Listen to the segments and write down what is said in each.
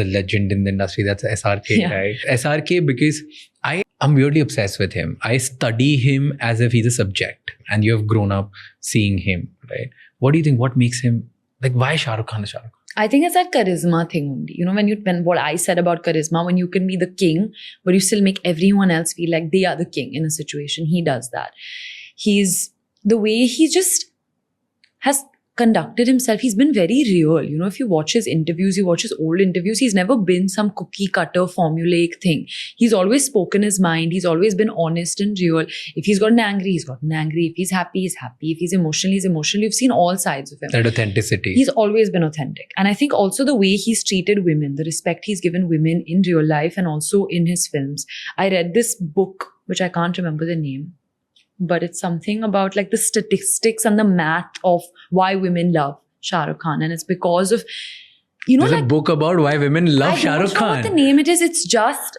the legend in the industry, that's SRK, right? SRK, because I'm weirdly obsessed with him. I study him as if he's a subject, and you have grown up seeing him, right? What do you think? What makes him, like, why Shah Rukh Khan is Shah Rukh Khan? I think it's that charisma thing only. You know, when what I said about charisma, when you can be the king, but you still make everyone else feel like they are the king in a situation, he does that. The way he just has conducted himself, he's been very real. You know, if you watch his interviews, you watch his old interviews, he's never been some cookie cutter formulaic thing. He's always spoken his mind. He's always been honest and real. If he's gotten angry, he's gotten angry. If he's happy, he's happy. If he's emotional, he's emotional. You've seen all sides of him. That authenticity. He's always been authentic. And I think also the way he's treated women, the respect he's given women in real life and also in his films. I read this book, which I can't remember the name, but it's something about like the statistics and the math of why women love Shah Rukh Khan. And it's because of, you know, there's a book about why women love Shah Rukh Khan. I don't know what the name it is. It's just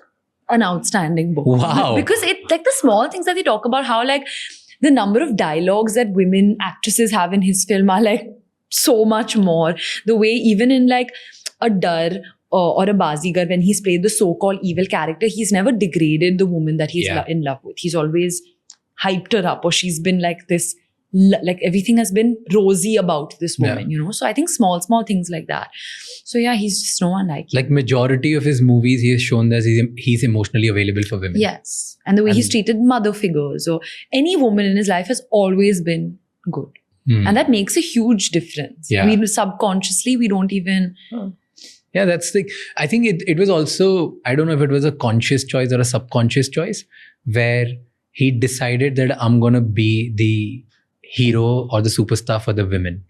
an outstanding book. Wow. Because it, like the small things that they talk about, how like the number of dialogues that women actresses have in his film are like so much more. The way even in like a Dar or a Bazigar, when he's played the so-called evil character, he's never degraded the woman that he's in love with. He's always hyped her up, or she's been like this, like everything has been rosy about this woman, you know. So I think small things like that. So yeah, he's just no one like him. Like majority of his movies, he has shown that he's emotionally available for women. Yes. And the way he's treated mother figures or any woman in his life has always been good. And that makes a huge difference. Yeah. We subconsciously, we don't even... Yeah, that's the... I think it was also, I don't know if it was a conscious choice or a subconscious choice, where he decided that I'm going to be the hero or the superstar for the women.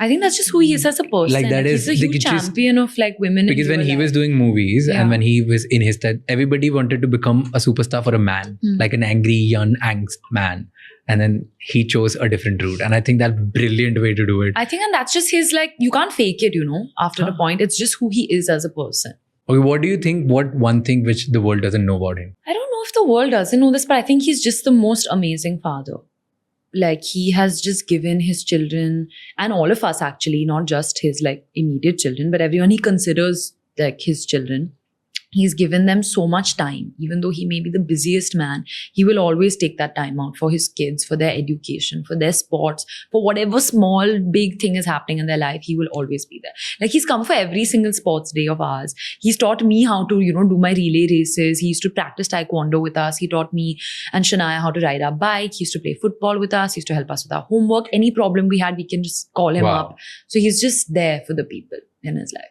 I think that's just who he is as a person. Like that he's a huge champion of like women. Because when he was doing movies and when he was in his time, everybody wanted to become a superstar for a man, like an angry, young, angst man. And then he chose a different route. And I think that's a brilliant way to do it. I think, and that's just his, like, you can't fake it, you know, after a point. It's just who he is as a person. Okay, what do you think, what one thing which the world doesn't know about him? I don't know if the world doesn't know this, but I think he's just the most amazing father. Like, he has just given his children, and all of us actually, not just his like immediate children, but everyone he considers like his children. He's given them so much time. Even though he may be the busiest man, he will always take that time out for his kids, for their education, for their sports, for whatever small, big thing is happening in their life, he will always be there. Like, he's come for every single sports day of ours. He's taught me how to, you know, do my relay races. He used to practice taekwondo with us. He taught me and Shania how to ride our bike. He used to play football with us. He used to help us with our homework. Any problem we had, we can just call him up. So he's just there for the people in his life.